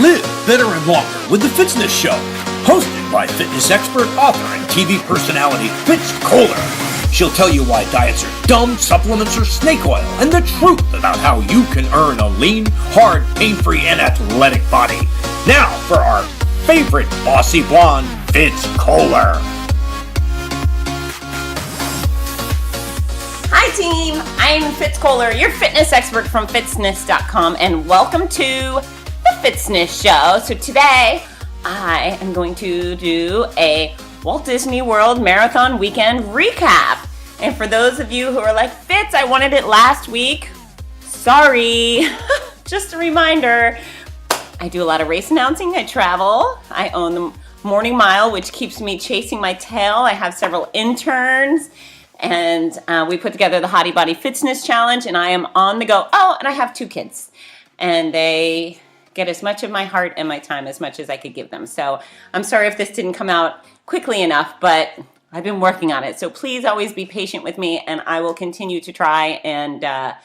Live better and longer with the Fitzness Show, hosted by fitness expert, author, and TV personality Fitz Koehler. She'll tell you why diets are dumb, supplements are snake oil, and the truth about how you can earn a lean, hard, pain-free, and athletic body. Now for our favorite bossy blonde, Fitz Koehler. Hi team, I'm Fitz Koehler, your fitness expert from Fitzness.com, and welcome to the Fitzness Show. So today, I am going to do a Walt Disney World Marathon Weekend recap. And for those of you who are like, Fitz, I wanted it last week. Sorry. Just a reminder, I do a lot of race announcing. I travel. I own the Morning Mile, which keeps me chasing my tail. I have several interns. And we put together the Hottie Body Fitzness Challenge, and I am on the go. Oh, and I have 2 kids. And they get as much of my heart and my time as much as I could give them. So I'm sorry if this didn't come out quickly enough, but I've been working on it. So please always be patient with me, and I will continue to try and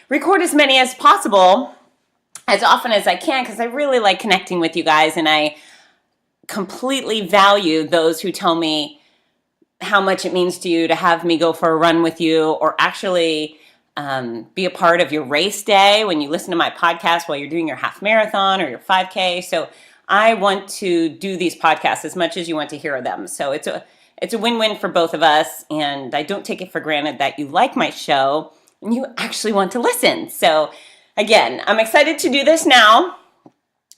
record as many as possible, as often as I can, because I really like connecting with you guys, and I completely value those who tell me how much it means to you to have me go for a run with you, or actually be a part of your race day when you listen to my podcast while you're doing your half marathon or your 5K. So I want to do these podcasts as much as you want to hear them. So it's a win-win for both of us, and I don't take it for granted that you like my show and you actually want to listen. So again, I'm excited to do this now.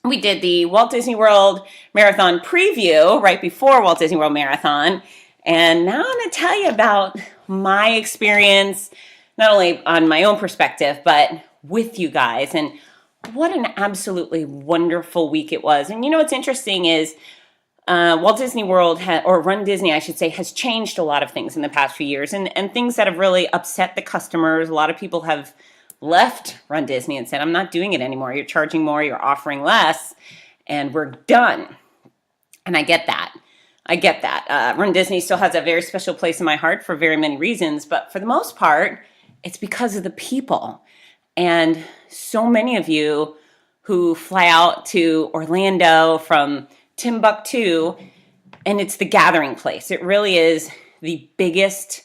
We did the Walt Disney World Marathon preview right before Walt Disney World Marathon. And now I'm going to tell you about my experience, not only on my own perspective, but with you guys. And what an absolutely wonderful week it was. And you know what's interesting is Walt Disney World, or Run Disney, I should say, has changed a lot of things in the past few years. And things that have really upset the customers. A lot of people have left Run Disney and said, I'm not doing it anymore. You're charging more, you're offering less, and we're done. And I get that. Run Disney still has a very special place in my heart for very many reasons, but for the most part, it's because of the people. And so many of you who fly out to Orlando from Timbuktu, and it's the gathering place. It really is the biggest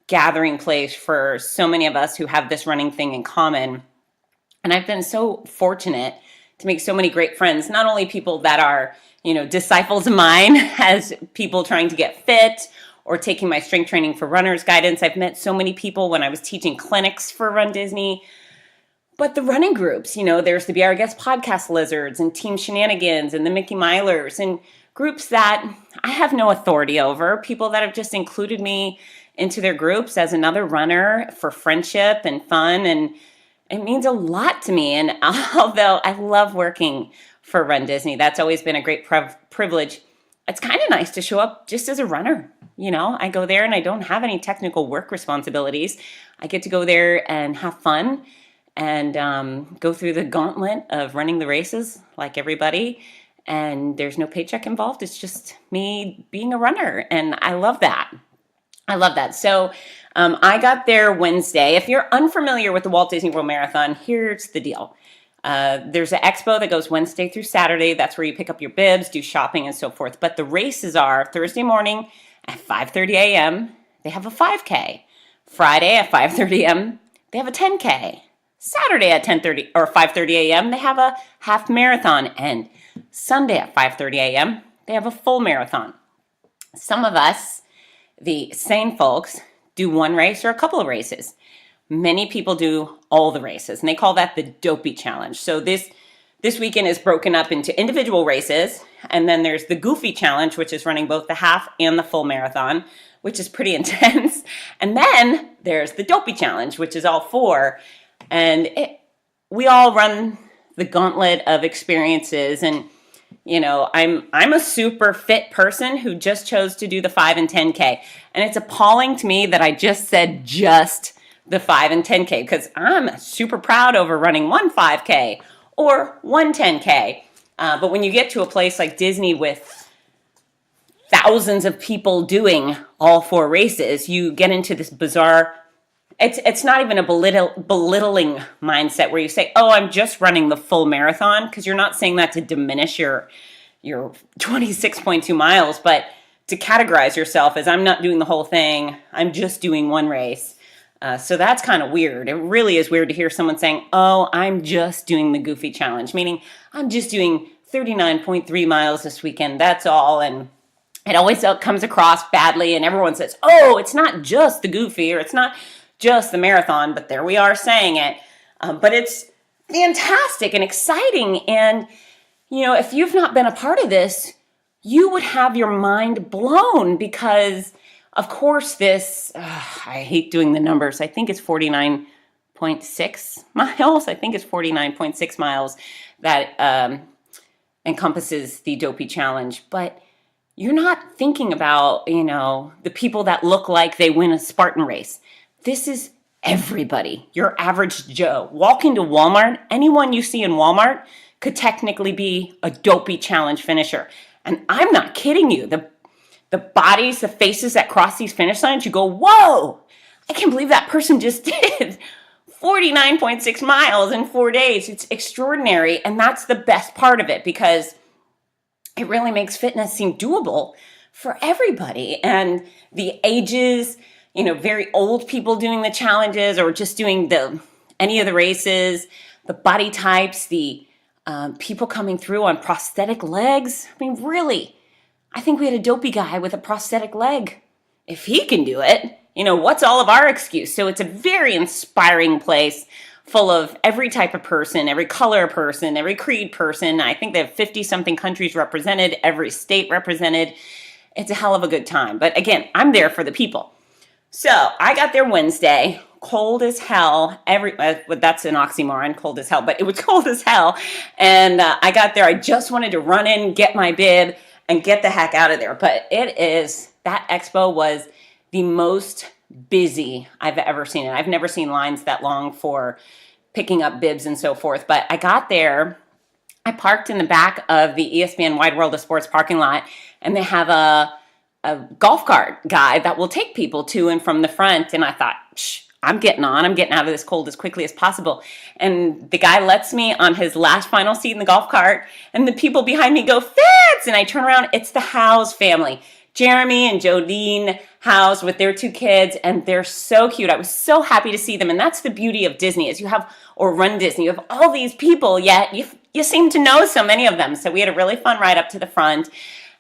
gathering place for so many of us who have this running thing in common. And I've been so fortunate to make so many great friends, not only people that are disciples of mine as people trying to get fit or taking my strength training for runners guidance. I've met so many people when I was teaching clinics for Run Disney. But the running groups, there's the Be Our Guest Podcast Lizards and Team Shenanigans and the Mickey Milers, and groups that I have no authority over, people that have just included me into their groups as another runner for friendship and fun. And it means a lot to me. And although I love working for Run Disney, that's always been a great privilege. It's kind of nice to show up just as a runner. I go there and I don't have any technical work responsibilities. I get to go there and have fun and go through the gauntlet of running the races like everybody. And there's no paycheck involved. It's just me being a runner. And I love that. So I got there Wednesday. If you're unfamiliar with the Walt Disney World Marathon, here's the deal. There's an expo that goes Wednesday through Saturday. That's where you pick up your bibs, do shopping, and so forth. But the races are Thursday morning at 5:30 a.m. They have a 5K. Friday at 5:30 a.m. They have a 10K. Saturday at 10:30 or 5:30 a.m. They have a half marathon. And Sunday at 5:30 a.m. they have a full marathon. Some of us, the sane folks, do one race or a couple of races. Many people do all the races, and they call that the Dopey Challenge. So this weekend is broken up into individual races, and then there's the Goofy Challenge, which is running both the half and the full marathon, which is pretty intense. And then there's the Dopey Challenge, which is all 4. And we all run the gauntlet of experiences. And, I'm a super fit person who just chose to do the 5 and 10K. And it's appalling to me that I just said just the 5 and 10K, because I'm super proud over running one 5K or one 10K. But when you get to a place like Disney with thousands of people doing all 4 races, you get into this bizarre it's not even a belittling mindset where you say, oh, I'm just running the full marathon, because you're not saying that to diminish your 26.2 miles, but to categorize yourself as, I'm not doing the whole thing, I'm just doing one race. So that's kind of weird. It really is weird to hear someone saying, oh, I'm just doing the goofy challenge, meaning I'm just doing 39.3 miles this weekend, that's all. And it always comes across badly, and everyone says, oh, it's not just the goofy, or it's not just the marathon, but there we are saying it. But it's fantastic and exciting. And, if you've not been a part of this, you would have your mind blown, because, of course, this, I hate doing the numbers. I think it's 49.6 miles. I think it's 49.6 miles that encompasses the Dopey Challenge. But you're not thinking about, the people that look like they win a Spartan race. This is everybody, your average Joe. Walk into Walmart, anyone you see in Walmart could technically be a Dopey Challenge finisher. And I'm not kidding you. The bodies, the faces that cross these finish lines, you go, whoa, I can't believe that person just did 49.6 miles in 4 days. It's extraordinary. And that's the best part of it, because it really makes fitness seem doable for everybody. And the ages, very old people doing the challenges, or just doing any of the races, the body types, the people coming through on prosthetic legs. I mean, really, I think we had a dopey guy with a prosthetic leg. If he can do it, what's all of our excuse? So it's a very inspiring place, full of every type of person, every color person, every creed person. I think they have 50-something countries represented, every state represented. It's a hell of a good time. But again, I'm there for the people. So I got there Wednesday, cold as hell. That's an oxymoron, cold as hell, but it was cold as hell. And I got there. I just wanted to run in, get my bib, and get the heck out of there. But that expo was the most busy I've ever seen it. I've never seen lines that long for picking up bibs and so forth. But I got there. I parked in the back of the ESPN Wide World of Sports parking lot, and they have a golf cart guy that will take people to and from the front. And I thought, I'm getting out of this cold as quickly as possible. And the guy lets me on his last final seat in the golf cart, and the people behind me go, Fitz! And I turn around, it's the Howes family. Jeremy and Jodine Howes with their 2 kids, and they're so cute. I was so happy to see them. And that's the beauty of Disney, is or Run Disney, you have all these people, yet you seem to know so many of them. So we had a really fun ride up to the front.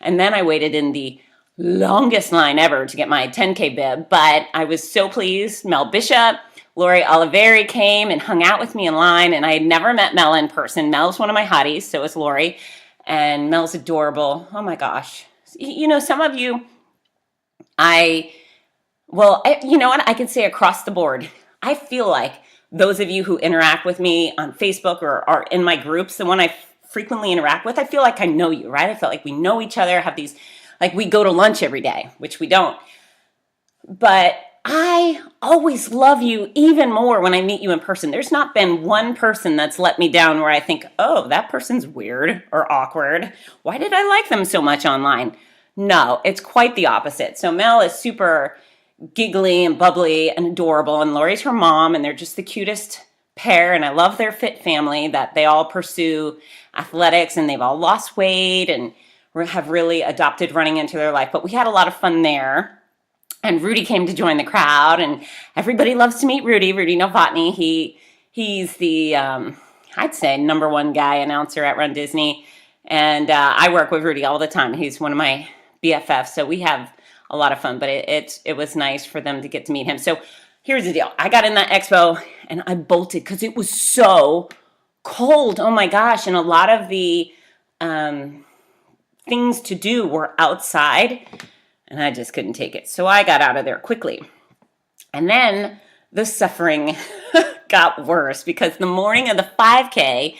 And then I waited in the longest line ever to get my 10K bib, but I was so pleased. Mel Bishop, Lori Oliveri came and hung out with me in line, and I had never met Mel in person. Mel's one of my hotties, so is Lori, and Mel's adorable. Oh my gosh. Some of you, you know what, I can say across the board, I feel like those of you who interact with me on Facebook or are in my groups, the one I frequently interact with, I feel like I know you, right? I feel like we know each other, have these, like we go to lunch every day, which we don't. But I always love you even more when I meet you in person. There's not been one person that's let me down where I think, oh, that person's weird or awkward. Why did I like them so much online? No, it's quite the opposite. So Mel is super giggly and bubbly and adorable, and Lori's her mom, and they're just the cutest pair. And I love their fit family, that they all pursue athletics, and they've all lost weight and have really adopted running into their life. But we had a lot of fun there. And Rudy came to join the crowd, and everybody loves to meet Rudy Novotny. He's the, I'd say, number 1 guy announcer at Run Disney. And I work with Rudy all the time. He's one of my BFFs, so we have a lot of fun. But it was nice for them to get to meet him. So here's the deal. I got in that expo, and I bolted because it was so cold. Oh, my gosh. And a lot of the things to do were outside, and I just couldn't take it. So I got out of there quickly. And then the suffering got worse, because the morning of the 5K,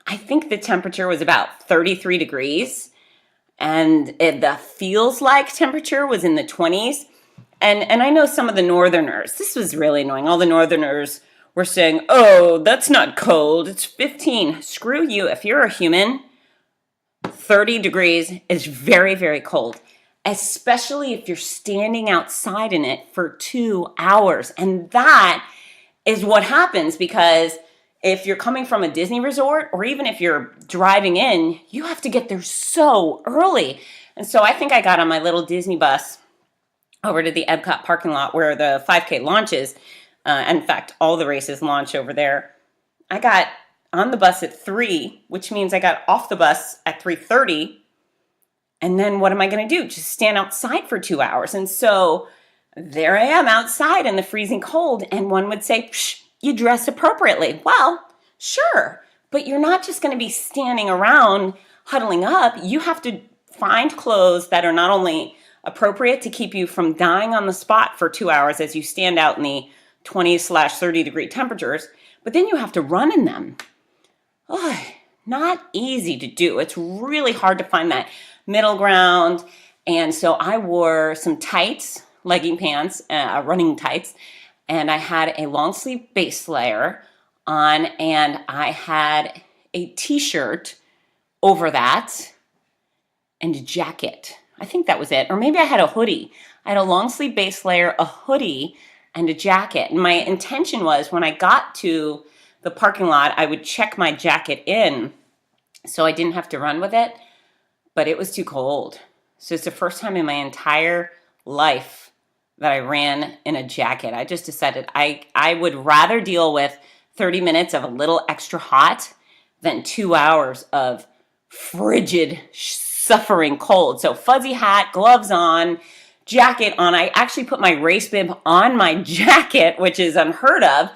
I think the temperature was about 33 degrees. And the feels like temperature was in the 20s. And I know some of the northerners, this was really annoying. All the northerners were saying, oh, that's not cold. It's 15. Screw you. If you're a human, 30 degrees is very, very cold. especially if you're standing outside in it for 2 hours. And that is what happens, because if you're coming from a Disney resort, or even if you're driving in, you have to get there so early. And so I think I got on my little Disney bus over to the Epcot parking lot where the 5K launches. In fact, all the races launch over there. I got on the bus at 3, which means I got off the bus at 3:30. And then what am I going to do? Just stand outside for 2 hours. And so there I am outside in the freezing cold. And one would say, psh, you dress appropriately. Well, sure. But you're not just going to be standing around huddling up. You have to find clothes that are not only appropriate to keep you from dying on the spot for 2 hours as you stand out in the 20/30 degree temperatures, but then you have to run in them. Oh, not easy to do. It's really hard to find that middle ground. And so I wore some tights, legging pants, running tights, and I had a long sleeve base layer on, and I had a t-shirt over that and a jacket. I think that was it. Or maybe I had a hoodie. I had a long sleeve base layer, a hoodie, and a jacket. And my intention was when I got to the parking lot, I would check my jacket in so I didn't have to run with it, but it was too cold. So it's the first time in my entire life that I ran in a jacket. I just decided I would rather deal with 30 minutes of a little extra hot than 2 hours of frigid, suffering cold. So fuzzy hat, gloves on, jacket on. I actually put my race bib on my jacket, which is unheard of.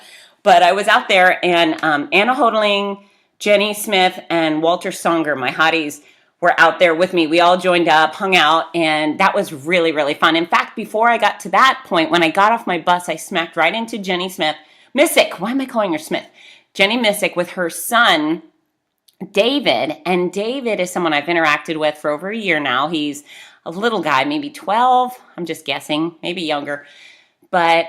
But I was out there, and Anna Hodling, Jenny Smith, and Walter Songer, my hotties, were out there with me. We all joined up, hung out, and that was really, really fun. In fact, before I got to that point, when I got off my bus, I smacked right into Jenny Smith. M.S.E.S.S. Why am I calling her Smith? Jenny M.S.E.S.S. with her son, David. And David is someone I've interacted with for over a year now. He's a little guy, maybe 12. I'm just guessing, maybe younger. But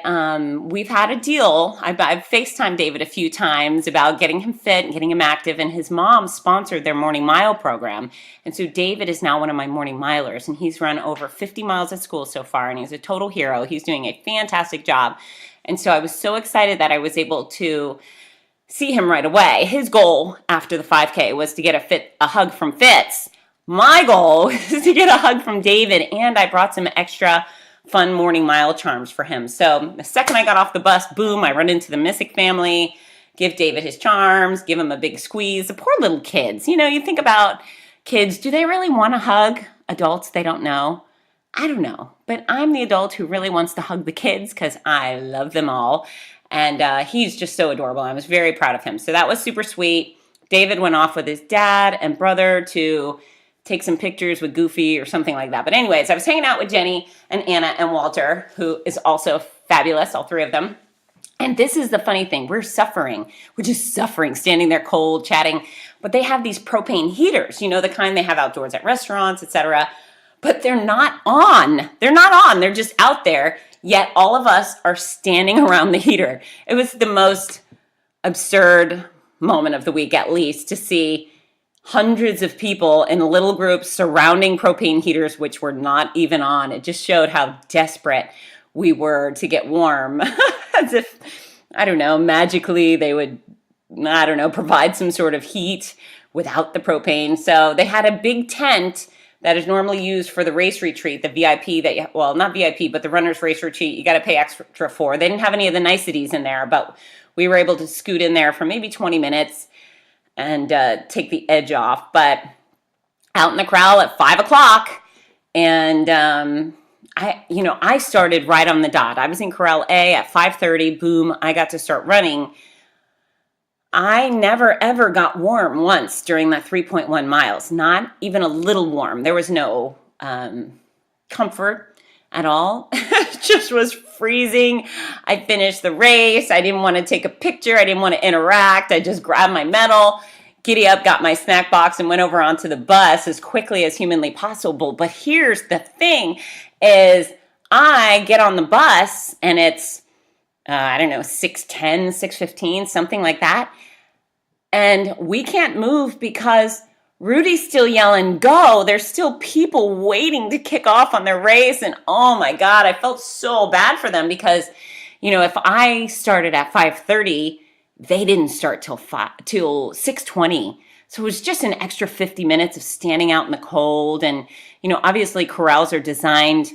we've had a deal. I've FaceTimed David a few times about getting him fit and getting him active, and his mom sponsored their morning mile program. And so David is now one of my morning milers, and he's run over 50 miles at school so far, and he's a total hero. He's doing a fantastic job. And so I was so excited that I was able to see him right away. His goal after the 5K was to get a hug from Fitz. My goal is to get a hug from David, and I brought some extra fun morning mile charms for him. So the second I got off the bus, boom, I run into the M.S.E.S.S. family, give David his charms, give him a big squeeze. The poor little kids. You know, you think about kids, do they really want to hug adults they don't know? I don't know. But I'm the adult who really wants to hug the kids because I love them all. And he's just so adorable. I was very proud of him. So that was super sweet. David went off with his dad and brother to take some pictures with Goofy or something like that. But anyways, I was hanging out with Jenny and Anna and Walter, who is also fabulous, all three of them. And this is the funny thing. We're just suffering, standing there cold, chatting. But they have these propane heaters, you know, the kind they have outdoors at restaurants, etc. But they're not on. They're not on. They're just out there. Yet all of us are standing around the heater. It was the most absurd moment of the week, at least, to see hundreds of people in little groups surrounding propane heaters, which were not even on. It just showed how desperate we were to get warm. As if, I don't know, magically they would, I don't know, provide some sort of heat without the propane. So they had a big tent that is normally used for the race retreat, the VIP not VIP, but the runner's race retreat, you got to pay extra for. They didn't have any of the niceties in there, but we were able to scoot in there for maybe 20 minutes and take the edge off. But out in the corral at 5 o'clock, and I started right on the dot. I was in Corral A at 5:30. Boom, I got to start running. I never ever got warm once during that 3.1 miles. Not even a little warm. There was no comfort at all. It just was freezing. I finished the race. I didn't want to take a picture. I didn't want to interact. I just grabbed my medal, giddy up, got my snack box, and went over onto the bus as quickly as humanly possible. But here's the thing is I get on the bus and it's, 6:10, 6:15, something like that. And we can't move because Rudy's still yelling, go. There's still people waiting to kick off on their race. And oh my God, I felt so bad for them because, if I started at 5:30, they didn't start till 6:20. So it was just an extra 50 minutes of standing out in the cold. And, obviously corrals are designed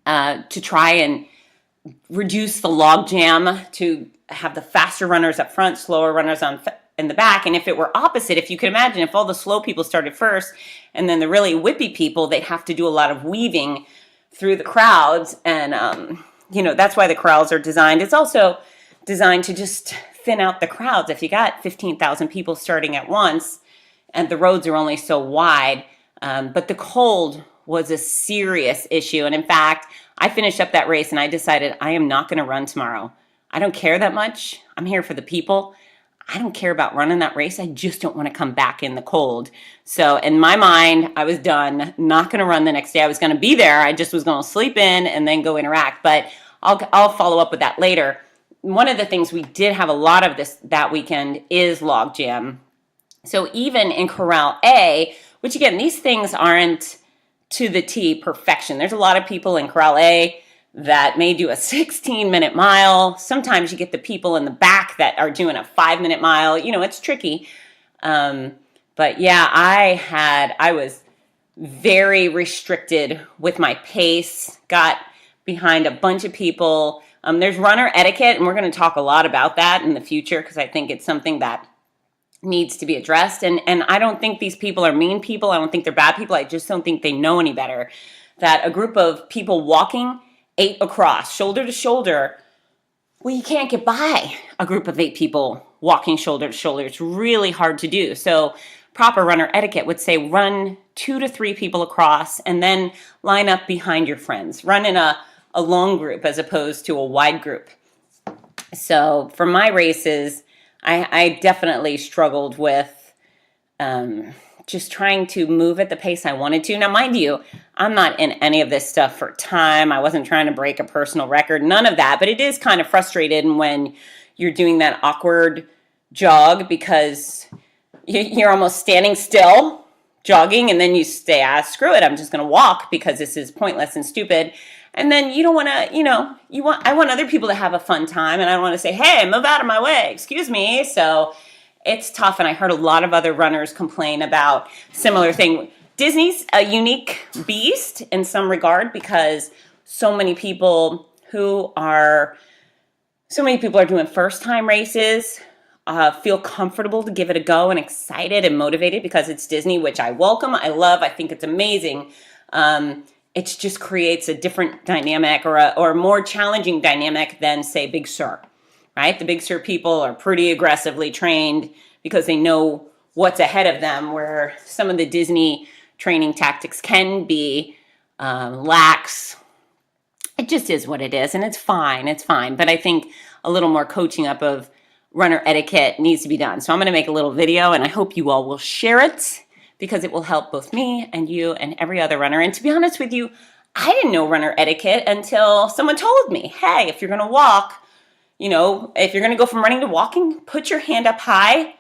to try and reduce the log jam, to have the faster runners up front, slower runners in the back. And if it were opposite, if you could imagine, if all the slow people started first and then the really whippy people, they'd have to do a lot of weaving through the crowds. And, that's why the corrals are designed. It's also designed to just thin out the crowds. If you got 15,000 people starting at once and the roads are only so wide, but the cold was a serious issue. And in fact, I finished up that race and I decided I am not going to run tomorrow. I don't care that much. I'm here for the people. I don't care about running that race. I just don't want to come back in the cold. So in my mind, I was done, not going to run the next day. I was going to be there. I just was going to sleep in and then go interact. But I'll follow up with that later. One of the things we did have a lot of that weekend is log jam. So even in Corral A, which again, these things aren't to the T perfection. There's a lot of people in Corral A that may do a 16-minute mile. Sometimes you get the people in the back that are doing a 5-minute mile. It's tricky. But yeah, I was very restricted with my pace, got behind a bunch of people. There's runner etiquette, and we're going to talk a lot about that in the future because I think it's something that needs to be addressed. And I don't think these people are mean people. I don't think they're bad people. I just don't think they know any better. That a group of people walking 8 across, shoulder to shoulder, well, you can't get by a group of 8 people walking shoulder to shoulder. It's really hard to do. So proper runner etiquette would say run 2 to 3 people across and then line up behind your friends. Run in a long group as opposed to a wide group. So for my races, I definitely struggled with just trying to move at the pace I wanted to. Now, mind you, I'm not in any of this stuff for time. I wasn't trying to break a personal record, none of that. But it is kind of frustrating when you're doing that awkward jog because you're almost standing still, jogging, and then you say, screw it, I'm just going to walk because this is pointless and stupid. And then you don't want to, I want other people to have a fun time, and I don't want to say, hey, move out of my way, excuse me. So it's tough, and I heard a lot of other runners complain about similar thing. Disney's a unique beast in some regard because so many people are doing first-time races, feel comfortable to give it a go and excited and motivated because it's Disney, which I welcome, I love, I think it's amazing. It just creates a different dynamic or a more challenging dynamic than, say, Big Sur, right? The Big Sur people are pretty aggressively trained because they know what's ahead of them, where some of the Disney training tactics can be lax. It just is what it is, and it's fine. But I think a little more coaching up of runner etiquette needs to be done. So I'm going to make a little video, and I hope you all will share it because it will help both me and you and every other runner. And to be honest with you, I didn't know runner etiquette until someone told me, hey, if you're going to walk, if you're going to go from running to walking, put your hand up high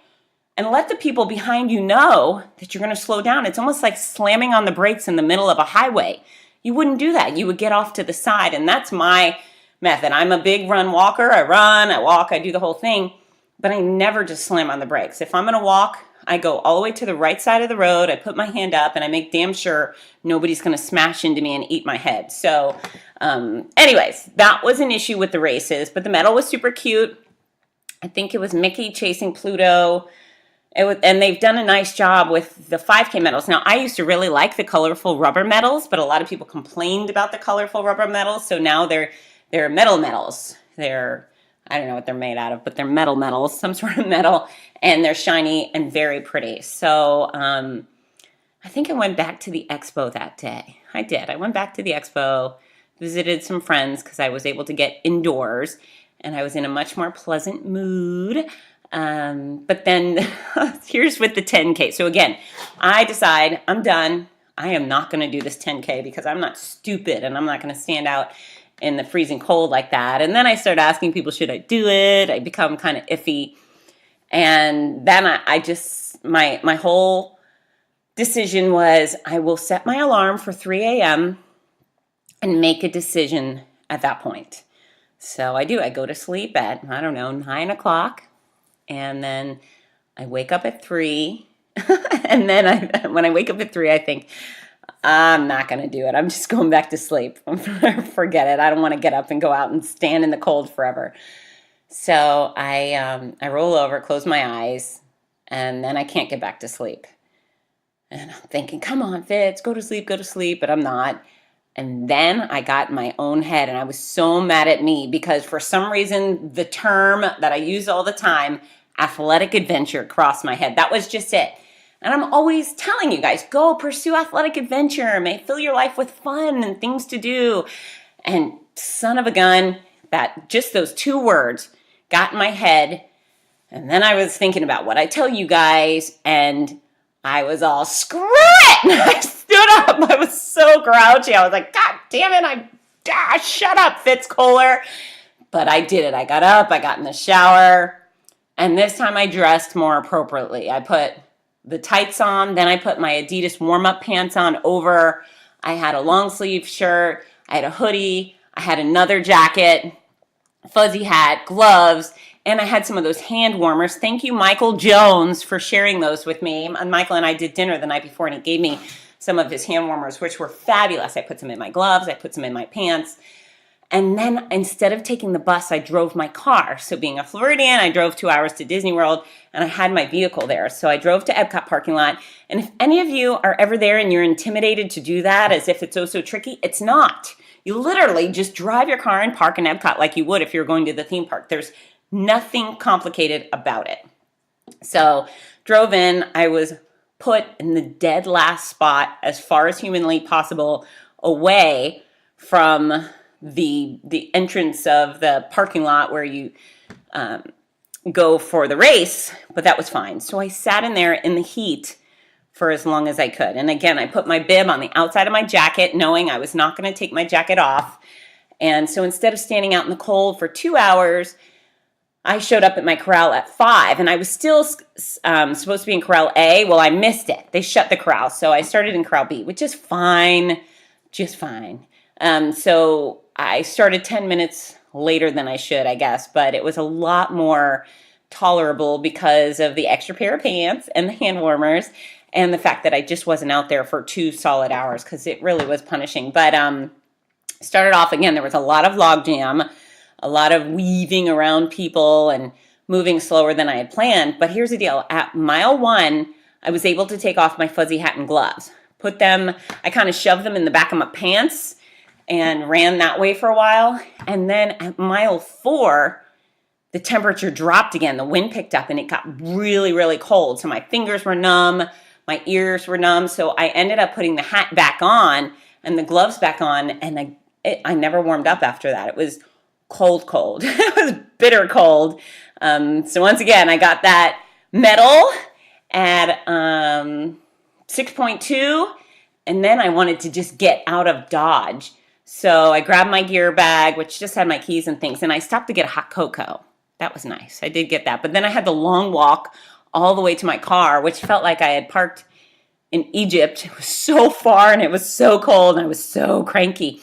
and let the people behind you know that you're going to slow down. It's almost like slamming on the brakes in the middle of a highway. You wouldn't do that. You would get off to the side, and that's my method. I'm a big run walker. I run, I walk, I do the whole thing, but I never just slam on the brakes. If I'm going to walk, I go all the way to the right side of the road, I put my hand up, and I make damn sure nobody's going to smash into me and eat my head. So anyways, that was an issue with the races, but the medal was super cute. I think it was Mickey chasing Pluto. And they've done a nice job with the 5K medals. Now, I used to really like the colorful rubber medals, but a lot of people complained about the colorful rubber medals, so now they're metal medals. I don't know what they're made out of, but they're metal medals, some sort of metal, and they're shiny and very pretty. So I think I went back to the expo that day. I did. I went back to the expo, visited some friends because I was able to get indoors, and I was in a much more pleasant mood. But then here's with the 10K. So again, I decide I'm done. I am not going to do this 10K because I'm not stupid and I'm not going to stand out in the freezing cold like that. And then I start asking people, should I do it? I become kind of iffy. And then I just, my whole decision was I will set my alarm for 3 a.m. and make a decision at that point. So I do. I go to sleep at, 9 o'clock. And then I wake up at 3. And then when I wake up at 3, I think, I'm not going to do it. I'm just going back to sleep. Forget it. I don't want to get up and go out and stand in the cold forever. So I roll over, close my eyes, and then I can't get back to sleep. And I'm thinking, come on, Fitz, go to sleep, but I'm not. And then I got in my own head, and I was so mad at me because for some reason, the term that I use all the time, athletic adventure, crossed my head. That was just it. And I'm always telling you guys, go pursue athletic adventure. May fill your life with fun and things to do. And son of a gun, that just those 2 words got in my head. And then I was thinking about what I tell you guys, and I was all, screw it! And I stood up. I was so grouchy. I was like, God damn it, shut up, Fitz Koehler. But I did it. I got up, I got in the shower, and this time I dressed more appropriately. I put the tights on, then I put my Adidas warm-up pants on over. I had a long sleeve shirt, I had a hoodie, I had another jacket, fuzzy hat, gloves, and I had some of those hand warmers. Thank you, Michael Jones, for sharing those with me. And Michael and I did dinner the night before, and he gave me some of his hand warmers, which were fabulous. I put some in my gloves, I put some in my pants. And then instead of taking the bus, I drove my car. So being a Floridian, I drove 2 hours to Disney World, and I had my vehicle there. So I drove to Epcot parking lot. And if any of you are ever there and you're intimidated to do that as if it's oh so tricky, it's not. You literally just drive your car and park in Epcot like you would if you're going to the theme park. There's nothing complicated about it. So drove in. I was put in the dead last spot as far as humanly possible away from the entrance of the parking lot where you go for the race, but that was fine. So I sat in there in the heat for as long as I could. And again, I put my bib on the outside of my jacket, knowing I was not going to take my jacket off. And so instead of standing out in the cold for 2 hours, I showed up at my corral at 5, and I was still supposed to be in corral A. Well, I missed it. They shut the corral, so I started in corral B, which is fine, just fine. So I started 10 minutes later than I should, I guess, but it was a lot more tolerable because of the extra pair of pants and the hand warmers and the fact that I just wasn't out there for 2 solid hours because it really was punishing. But started off again, there was a lot of log jam, a lot of weaving around people and moving slower than I had planned. But here's the deal. At mile 1, I was able to take off my fuzzy hat and gloves. I kind of shoved them in the back of my pants and ran that way for a while. And then at mile 4, the temperature dropped again. The wind picked up and it got really, really cold. So my fingers were numb, my ears were numb. So I ended up putting the hat back on and the gloves back on. And I never warmed up after that. It was cold. It was bitter cold. So once again, I got that medal at 6.2. And then I wanted to just get out of Dodge. So I grabbed my gear bag, which just had my keys and things, and I stopped to get a hot cocoa. That was nice. I did get that. But then I had the long walk all the way to my car, which felt like I had parked in Egypt. It was so far, and it was so cold, and I was so cranky.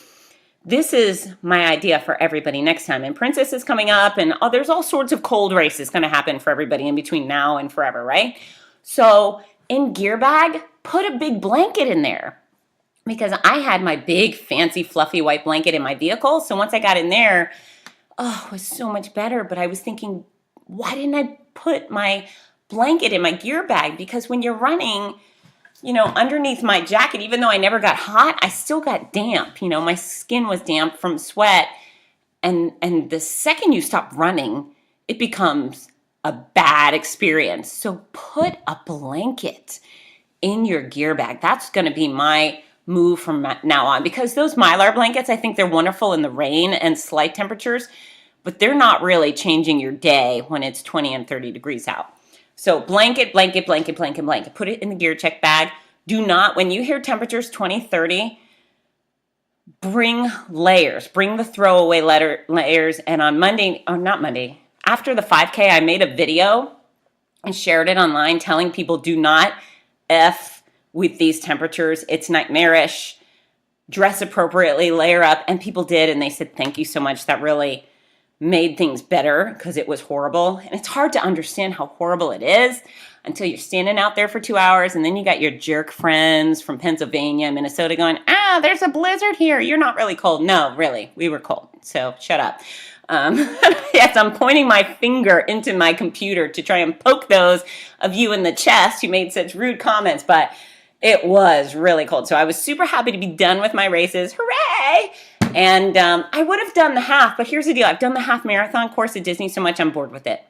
This is my idea for everybody next time. And Princess is coming up, and there's all sorts of cold races going to happen for everybody in between now and forever, right? So in gear bag, put a big blanket in there. Because I had my big, fancy, fluffy white blanket in my vehicle. So once I got in there, it was so much better. But I was thinking, why didn't I put my blanket in my gear bag? Because when you're running, underneath my jacket, even though I never got hot, I still got damp. My skin was damp from sweat. And the second you stop running, it becomes a bad experience. So put a blanket in your gear bag. That's going to be my move from now on, because those Mylar blankets, I think they're wonderful in the rain and slight temperatures, but they're not really changing your day when it's 20 and 30 degrees out. So blanket, put it in the gear check bag. Do not, when you hear temperatures 20, 30, bring layers, bring the throwaway layers. And on after the 5K, I made a video and shared it online telling people do not F with these temperatures. It's nightmarish. Dress appropriately, layer up. And people did, and they said, thank you so much. That really made things better because it was horrible. And it's hard to understand how horrible it is until you're standing out there for 2 hours, and then you got your jerk friends from Pennsylvania, Minnesota going, there's a blizzard here. You're not really cold. No, really, we were cold. So shut up. Yes, I'm pointing my finger into my computer to try and poke those of you in the chest who made such rude comments, but it was really cold. So I was super happy to be done with my races. Hooray! And I would have done the half, but here's the deal. I've done the half marathon course at Disney so much I'm bored with it.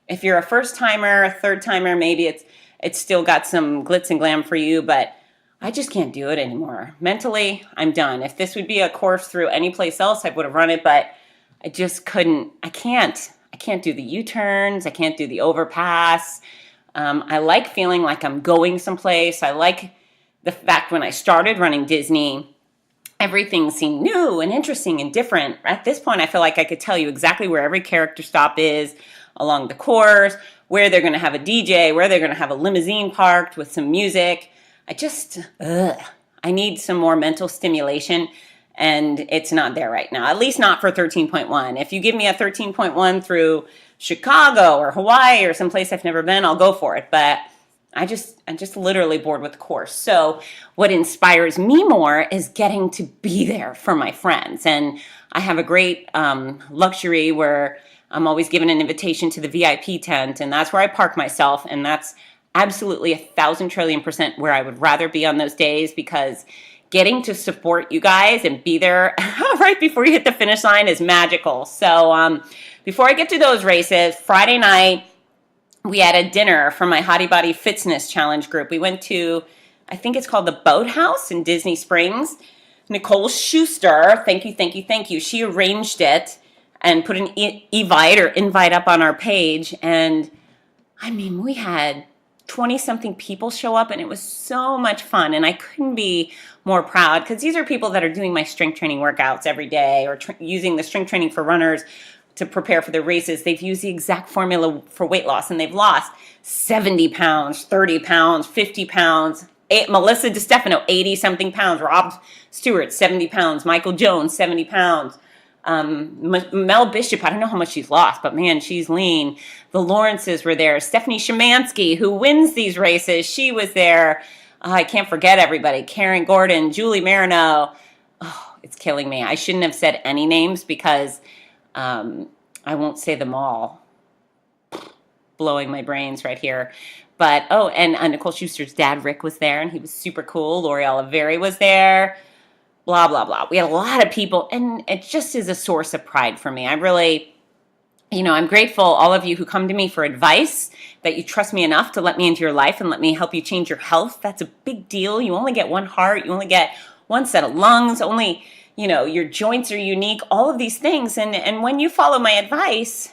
If you're a first timer, a third timer, maybe it's still got some glitz and glam for you, but I just can't do it anymore. Mentally, I'm done. If this would be a course through any place else, I would have run it, but I just couldn't. I can't do the U-turns. I can't do the overpass. I like feeling like I'm going someplace. I like the fact when I started running Disney, everything seemed new and interesting and different. At this point, I feel like I could tell you exactly where every character stop is along the course, where they're going to have a DJ, where they're going to have a limousine parked with some music. I need some more mental stimulation, and it's not there right now, at least not for 13.1. If you give me a 13.1 through Chicago or Hawaii or someplace I've never been, I'll go for it. But I'm just literally bored with the course. So what inspires me more is getting to be there for my friends. And I have a great luxury where I'm always given an invitation to the VIP tent, and that's where I park myself. And that's absolutely 1,000 trillion% where I would rather be on those days, because getting to support you guys and be there right before you hit the finish line is magical. So before I get to those races, Friday night, we had a dinner for my Hottie Body Fitzness Challenge group. We went to, I think it's called the Boathouse in Disney Springs. Nicole Schuster, thank you. She arranged it and put an invite up on our page. And I mean, we had 20-something people show up, and it was so much fun. And I couldn't be more proud, because these are people that are doing my strength training workouts every day, or using the strength training for runners to prepare for the races. They've used the exact formula for weight loss, and they've lost 70 pounds, 30 pounds, 50 pounds. Melissa DiStefano, 80-something pounds. Rob Stewart, 70 pounds. Michael Jones, 70 pounds. Mel Bishop, I don't know how much she's lost, but man, she's lean. The Lawrences were there. Stephanie Szymanski, who wins these races, she was there. I can't forget everybody. Karen Gordon, Julie Marino. Oh, it's killing me. I shouldn't have said any names, because I won't say them all. Blowing my brains right here. But, and Nicole Schuster's dad, Rick, was there, and he was super cool. Lori Oliveri was there. Blah, blah, blah. We had a lot of people, and it just is a source of pride for me. I really, I'm grateful, all of you who come to me for advice, that you trust me enough to let me into your life and let me help you change your health. That's a big deal. You only get one heart. You only get one set of lungs. Only, your joints are unique, all of these things. And when you follow my advice,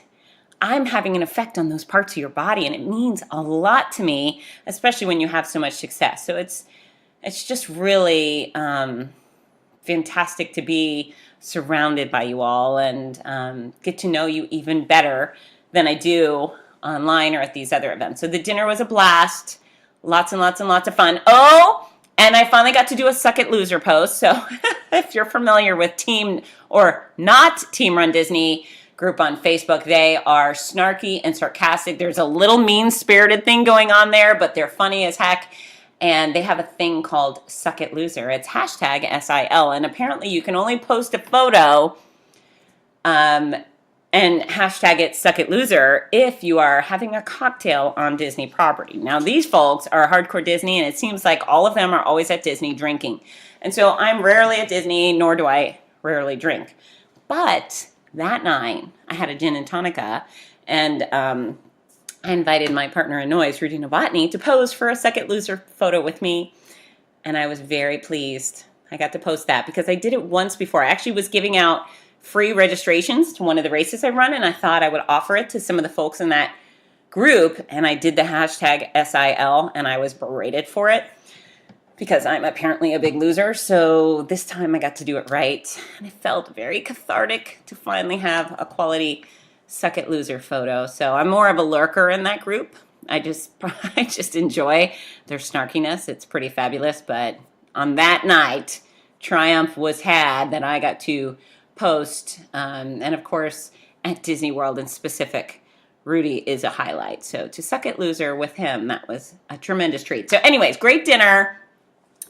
I'm having an effect on those parts of your body, and it means a lot to me, especially when you have so much success. So it's just really fantastic to be surrounded by you all and get to know you even better than I do online or at these other events. So the dinner was a blast. Lots and lots and lots of fun. And I finally got to do a Suck It Loser post. So if you're familiar with Team or not Team Run Disney group on Facebook, they are snarky and sarcastic. There's a little mean-spirited thing going on there, but they're funny as heck. And they have a thing called Suck It Loser. It's hashtag SIL. And apparently you can only post a photo and hashtag it Suck It Loser if you are having a cocktail on Disney property. Now, these folks are hardcore Disney, and it seems like all of them are always at Disney drinking. And so I'm rarely at Disney, nor do I rarely drink. But that night, I had a gin and tonica, and I invited my partner in noise, Rudy Novotny, to pose for a Suck It Loser photo with me, and I was very pleased. I got to post that because I did it once before. I actually was giving out free registrations to one of the races I run, and I thought I would offer it to some of the folks in that group, and I did the hashtag SIL, and I was berated for it because I'm apparently a big loser. So this time I got to do it right, and it felt very cathartic to finally have a quality Suck It Loser photo. So I'm more of a lurker in that group, I just I just enjoy their snarkiness. It's pretty fabulous. But on that night, triumph was had that I got to post, and of course at Disney World in specific, Rudy is a highlight. So to suck it loser with him, that was a tremendous treat. So anyways, great dinner.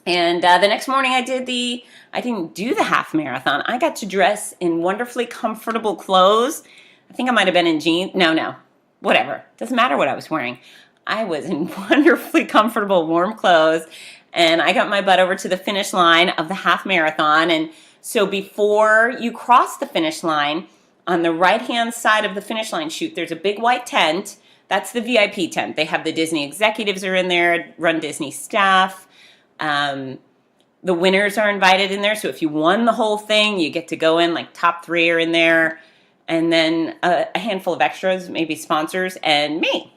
And the next morning I didn't do the half marathon. I got to dress in wonderfully comfortable clothes. I think I might have been in jeans. No, whatever. Doesn't matter what I was wearing. I was in wonderfully comfortable, warm clothes. And I got my butt over to the finish line of the half marathon. And so before you cross the finish line, on the right-hand side of the finish line chute, there's a big white tent. That's the VIP tent. They have the Disney executives are in there, Run Disney staff. The winners are invited in there. So if you won the whole thing, you get to go in, like top 3 are in there. And then a handful of extras, maybe sponsors, and me.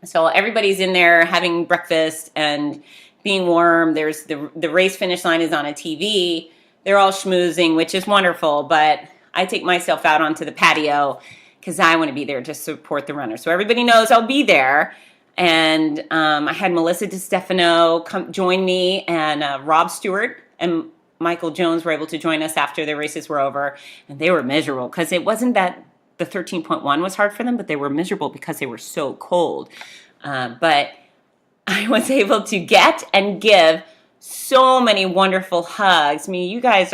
So everybody's in there having breakfast and being warm. There's the race finish line is on a TV. They're all schmoozing, which is wonderful. But I take myself out onto the patio because I want to be there to support the runners. So everybody knows I'll be there. And I had Melissa DiStefano come join me, and Rob Stewart and Michael Jones were able to join us after the races were over. And they were miserable because it wasn't that the 13.1 was hard for them, but they were miserable because they were so cold. But I was able to get and give so many wonderful hugs. I mean, you guys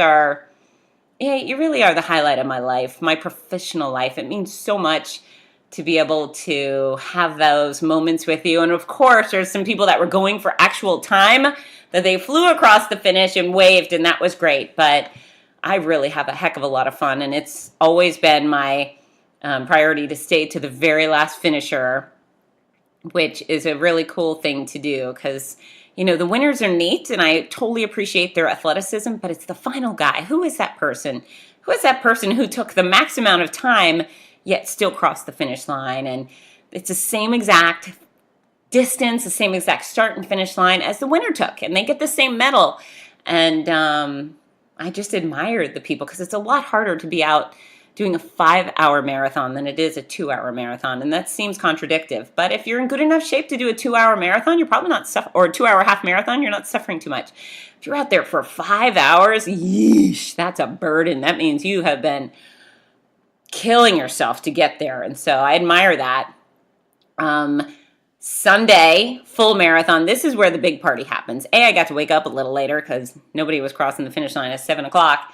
you really are the highlight of my life, my professional life. It means so much to be able to have those moments with you. And of course, there's some people that were going for actual time that they flew across the finish and waved, and that was great. But I really have a heck of a lot of fun, and it's always been my priority to stay to the very last finisher, which is a really cool thing to do because, the winners are neat, and I totally appreciate their athleticism, but it's the final guy. Who is that person? Who is that person who took the max amount of time yet still crossed the finish line? And it's the same exact distance, the same exact start and finish line as the winner took, and they get the same medal. And I just admired the people because it's a lot harder to be out doing a 5-hour marathon than it is a 2-hour marathon. And that seems contradictive. But if you're in good enough shape to do a 2-hour marathon, you're probably not or a 2-hour half marathon, you're not suffering too much. If you're out there for 5 hours, yeesh, that's a burden. That means you have been killing yourself to get there. And so I admire that. Sunday, full marathon. This is where the big party happens. I got to wake up a little later because nobody was crossing the finish line at 7 o'clock.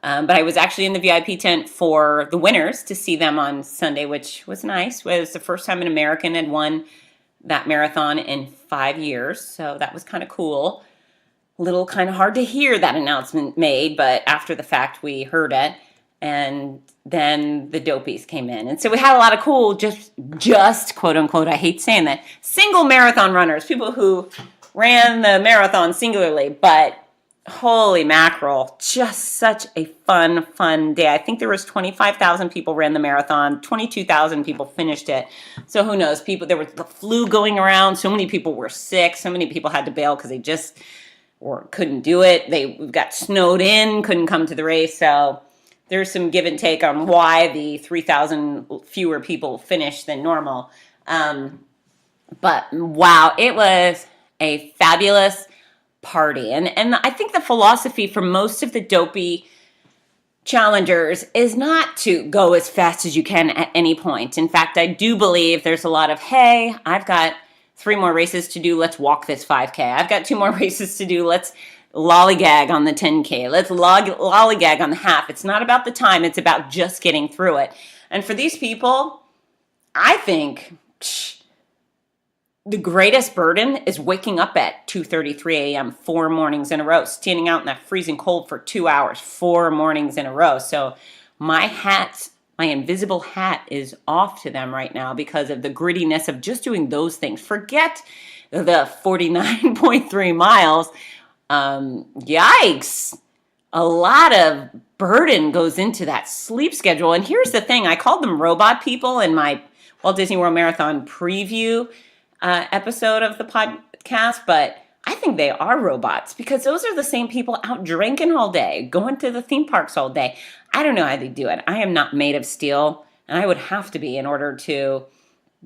But I was actually in the VIP tent for the winners to see them on Sunday, which was nice. It was the first time an American had won that marathon in 5 years. So that was kind of cool. A little kind of hard to hear that announcement made, but after the fact, we heard it. And then the dopies came in. And so we had a lot of cool, just quote unquote, I hate saying that, single marathon runners, people who ran the marathon singularly, but holy mackerel, just such a fun day. I think there was 25,000 people ran the marathon, 22,000 people finished it. So who knows, there was the flu going around, so many people were sick, so many people had to bail because they just couldn't do it. They got snowed in, couldn't come to the race, so there's some give and take on why the 3,000 fewer people finished than normal. But wow, it was a fabulous party. And I think the philosophy for most of the dopey challengers is not to go as fast as you can at any point. In fact, I do believe there's a lot of, hey, I've got 3 more races to do. Let's walk this 5K. I've got 2 more races to do. Let's lollygag on the 10K. Let's lollygag on the half. It's not about the time. It's about just getting through it. And for these people, I think the greatest burden is waking up at 2:33 a.m. 4 mornings in a row, standing out in that freezing cold for 2 hours, 4 mornings in a row. So my invisible hat is off to them right now because of the grittiness of just doing those things. Forget the 49.3 miles. Yikes. A lot of burden goes into that sleep schedule. And here's the thing. I called them robot people in my Walt Disney World Marathon preview episode of the podcast, but I think they are robots because those are the same people out drinking all day, going to the theme parks all day. I don't know how they do it. I am not made of steel, and I would have to be in order to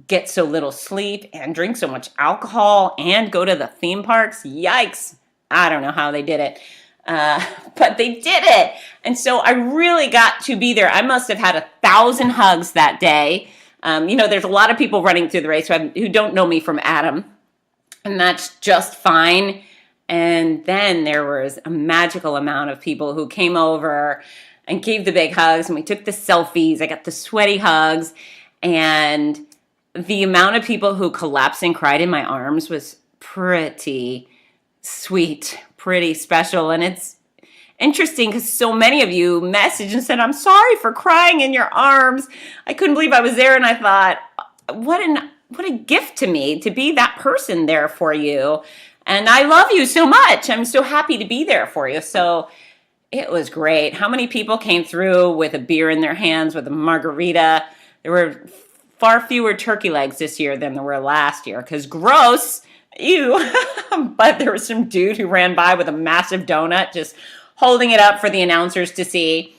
get so little sleep and drink so much alcohol and go to the theme parks. Yikes. I don't know how they did it. But they did it. And so I really got to be there. I must have had 1,000 hugs that day. There's a lot of people running through the race who don't know me from Adam. And that's just fine. And then there was a magical amount of people who came over and gave the big hugs. And we took the selfies. I got the sweaty hugs. And the amount of people who collapsed and cried in my arms was pretty sweet, pretty special. And it's interesting because so many of you messaged and said, I'm sorry for crying in your arms. I couldn't believe I was there. And I thought, what a gift to me to be that person there for you. And I love you so much. I'm so happy to be there for you. So it was great. How many people came through with a beer in their hands, with a margarita? There were far fewer turkey legs this year than there were last year, because gross, ew. But there was some dude who ran by with a massive donut, just holding it up for the announcers to see.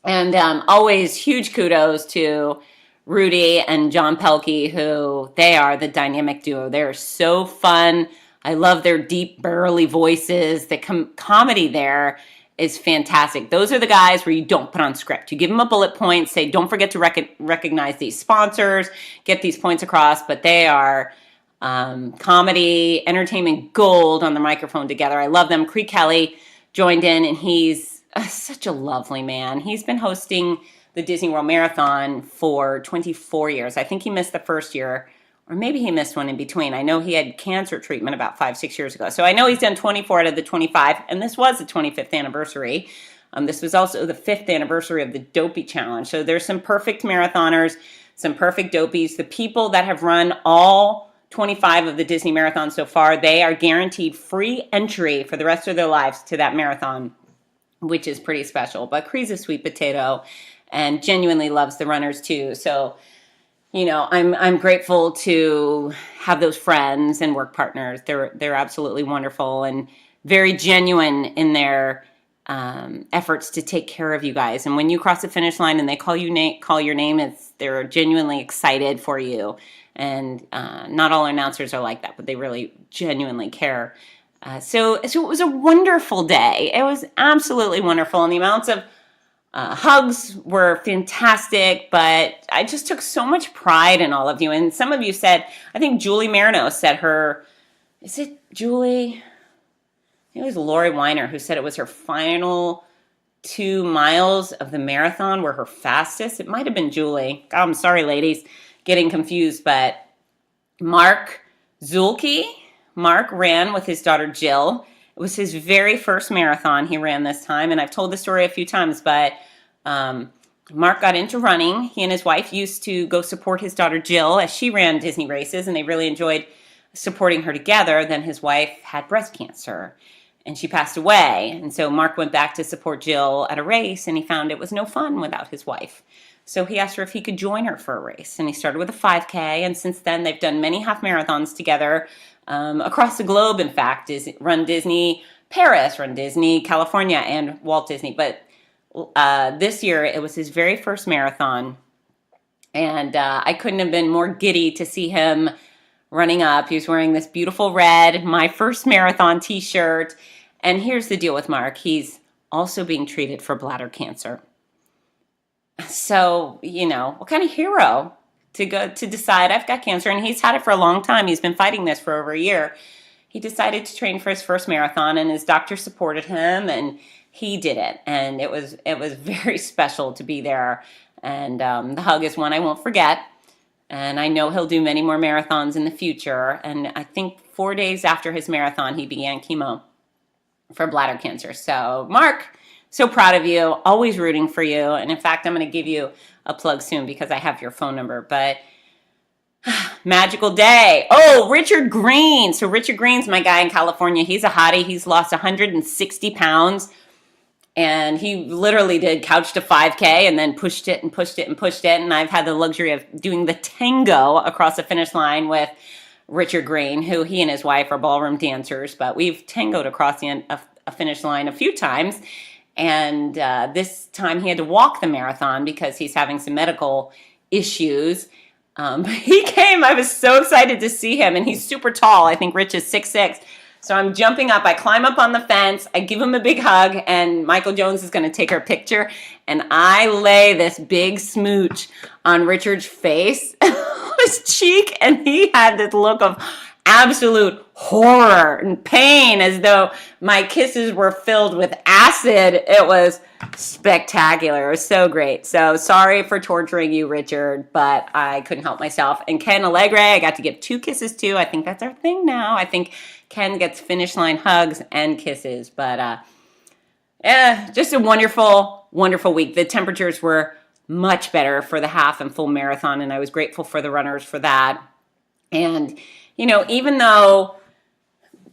And always huge kudos to Rudy and John Pelkey, who they are the dynamic duo. They're so fun. I love their deep, burly voices. The comedy there is fantastic. Those are the guys where you don't put on script. You give them a bullet point, say, don't forget to recognize these sponsors, get these points across, but they are comedy, entertainment gold on the microphone together. I love them. Cree Kelly joined in, and he's such a lovely man. He's been hosting the Disney World Marathon for 24 years. I think he missed the first year, or maybe he missed one in between. I know he had cancer treatment about 5-6 years ago. So I know he's done 24 out of the 25, and this was the 25th anniversary. This was also the 5th anniversary of the Dopey Challenge. So there's some perfect marathoners, some perfect dopies. The people that have run all 25 of the Disney marathons so far, they are guaranteed free entry for the rest of their lives to that marathon, which is pretty special. But Cree's a sweet potato and genuinely loves the runners too. So I'm grateful to have those friends and work partners. They're absolutely wonderful and very genuine in their efforts to take care of you guys. And when you cross the finish line and they call your name, they're genuinely excited for you. And not all announcers are like that, but they really genuinely care. So it was a wonderful day. It was absolutely wonderful, and the amounts of hugs were fantastic, but I just took so much pride in all of you. And some of you said, I think Julie Marino said is it Julie? It was Lori Weiner who said it was her final 2 miles of the marathon were her fastest. It might have been Julie. God, I'm sorry, ladies, getting confused. But Mark ran with his daughter Jill. It was his very first marathon he ran this time, and I've told the story a few times, but Mark got into running. He and his wife used to go support his daughter Jill as she ran Disney races, and they really enjoyed supporting her together. Then his wife had breast cancer, and she passed away, and so Mark went back to support Jill at a race, and he found it was no fun without his wife. So he asked her if he could join her for a race, and he started with a 5K, and since then they've done many half marathons together, across the globe, in fact. Run Disney Paris, Run Disney California, and Walt Disney. But this year, it was his very first marathon, and I couldn't have been more giddy to see him running up. He was wearing this beautiful red My First Marathon t-shirt, and here's the deal with Mark. He's also being treated for bladder cancer. So, what kind of hero to go to decide I've got cancer, and he's had it for a long time. He's been fighting this for over a year. He decided to train for his first marathon, and his doctor supported him, and he did it. And it was very special to be there. And the hug is one I won't forget. And I know he'll do many more marathons in the future. And I think 4 days after his marathon, he began chemo for bladder cancer. So, Mark, so proud of you, always rooting for you. And in fact, I'm going to give you a plug soon because I have your phone number. But magical day. Oh, Richard Green. So Richard Green's my guy in California. He's a hottie. He's lost 160 pounds. And he literally did couch to 5K and then pushed it and pushed it and pushed it. And I've had the luxury of doing the tango across the finish line with Richard Green, who he and his wife are ballroom dancers. But we've tangoed across a finish line a few times. And this time he had to walk the marathon because he's having some medical issues. He came. I was so excited to see him, and he's super tall. I think Rich is 6'6". So I'm jumping up. I climb up on the fence. I give him a big hug, and Michael Jones is going to take our picture. And I lay this big smooch on Richard's face, his cheek, and he had this look of absolute horror and pain, as though my kisses were filled with acid. It was spectacular. It was so great. So sorry for torturing you, Richard, but I couldn't help myself. And Ken Allegre, I got to give 2 kisses to. I think that's our thing now. I think Ken gets finish line hugs and kisses. But just a wonderful, wonderful week. The temperatures were much better for the half and full marathon, and I was grateful for the runners for that. And, you know, even though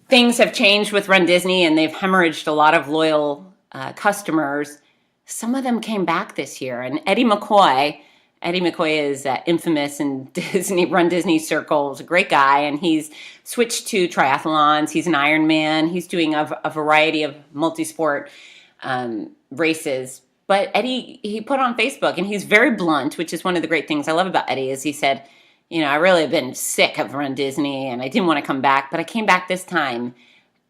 things have changed with Run Disney and they've hemorrhaged a lot of loyal customers, some of them came back this year. And Eddie McCoy is infamous in Run Disney circles, a great guy, and he's switched to triathlons. He's an Ironman. He's doing a variety of multi-sport races. But Eddie, he put on Facebook, and he's very blunt, which is one of the great things I love about Eddie, is he said, you know, I really have been sick of Run Disney, and I didn't want to come back, but I came back this time,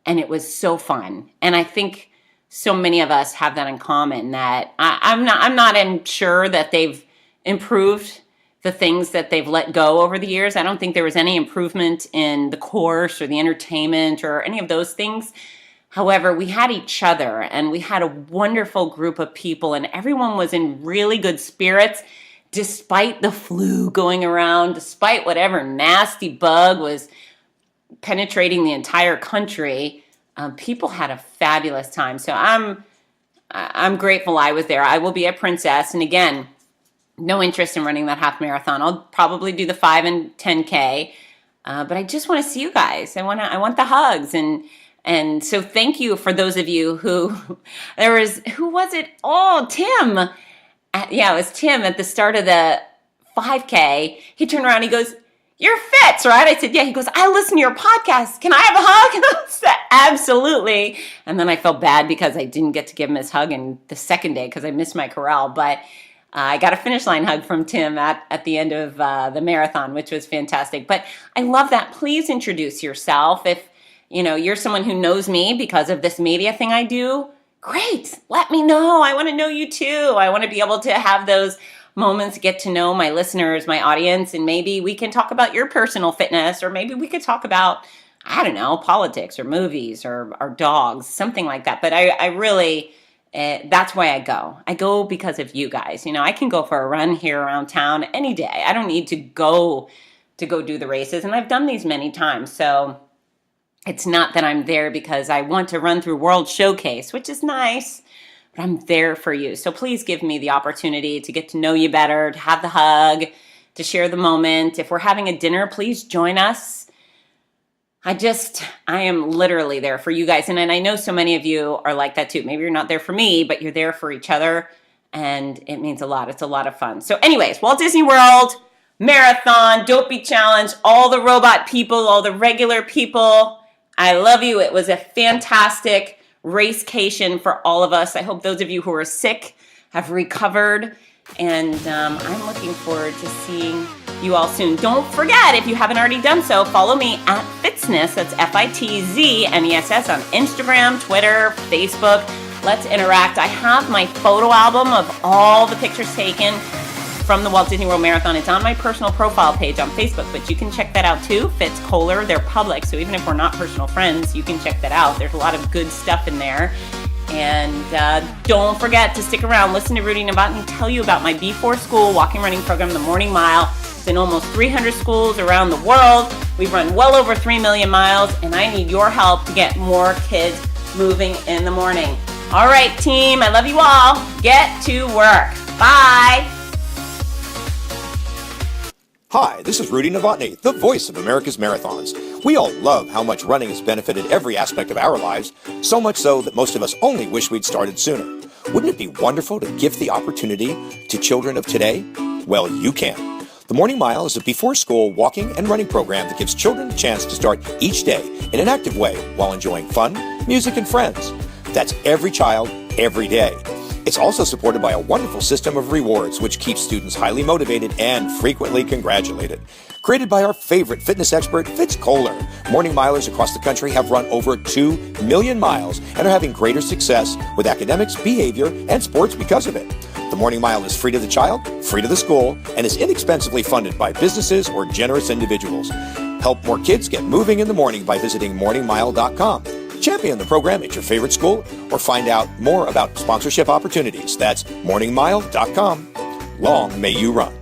and it was so fun. And I think so many of us have that in common, that I'm not sure that they've improved the things that they've let go over the years. I don't think there was any improvement in the course or the entertainment or any of those things. However, we had each other, and we had a wonderful group of people, and everyone was in really good spirits, despite the flu going around, despite whatever nasty bug was penetrating the entire country. People had a fabulous time. So I'm grateful I was there. I will be a princess. And again, no interest in running that half marathon. I'll probably do the 5 and 10K. But I just want to see you guys. I want the hugs. And so thank you for those of you who who was it? Oh, Tim. Yeah, it was Tim at the start of the 5K. He turned around, he goes, "You're Fitz, right?" I said, "Yeah." He goes, "I listen to your podcast. Can I have a hug?" And I said, "Absolutely." And then I felt bad because I didn't get to give him his hug in the second day because I missed my corral. But I got a finish line hug from Tim at the end of the marathon, which was fantastic. But I love that. Please introduce yourself. If you know you're someone who knows me because of this media thing I do, great. Let me know. I want to know you too. I want to be able to have those moments, get to know my listeners, my audience, and maybe we can talk about your personal fitness, or maybe we could talk about, I don't know, politics or movies or dogs, something like that. But I really, that's why I go. I go because of you guys. You know, I can go for a run here around town any day. I don't need to go do the races, and I've done these many times. So it's not that I'm there because I want to run through World Showcase, which is nice, but I'm there for you. So please give me the opportunity to get to know you better, to have the hug, to share the moment. If we're having a dinner, please join us. I am literally there for you guys. And I know so many of you are like that too. Maybe you're not there for me, but you're there for each other. And it means a lot. It's a lot of fun. So anyways, Walt Disney World, Marathon, Dopey Challenge, all the robot people, all the regular people, I love you. It was a fantastic racecation for all of us. I hope those of you who are sick have recovered, and I'm looking forward to seeing you all soon. Don't forget, if you haven't already done so, follow me at Fitzness. That's Fitzness on Instagram, Twitter, Facebook. Let's interact. I have my photo album of all the pictures taken from the Walt Disney World Marathon. It's on my personal profile page on Facebook, but you can check that out too. Fitz Koehler, they're public, so even if we're not personal friends, you can check that out. There's a lot of good stuff in there. And don't forget to stick around, listen to Rudy Novotny tell you about my Before School walking running program, the Morning Mile. It's in almost 300 schools around the world. We've run well over 3 million miles, and I need your help to get more kids moving in the morning. All right, team, I love you all. Get to work. Bye. Hi, this is Rudy Novotny, the voice of America's Marathons. We all love how much running has benefited every aspect of our lives, so much so that most of us only wish we'd started sooner. Wouldn't it be wonderful to give the opportunity to children of today? Well, you can. The Morning Mile is a before-school walking and running program that gives children a chance to start each day in an active way while enjoying fun, music, and friends. That's every child, every day. It's also supported by a wonderful system of rewards, which keeps students highly motivated and frequently congratulated. Created by our favorite fitness expert, Fitz Koehler, morning milers across the country have run over 2 million miles and are having greater success with academics, behavior, and sports because of it. The Morning Mile is free to the child, free to the school, and is inexpensively funded by businesses or generous individuals. Help more kids get moving in the morning by visiting morningmile.com. Champion the program at your favorite school or find out more about sponsorship opportunities. That's morningmile.com. Long may you run.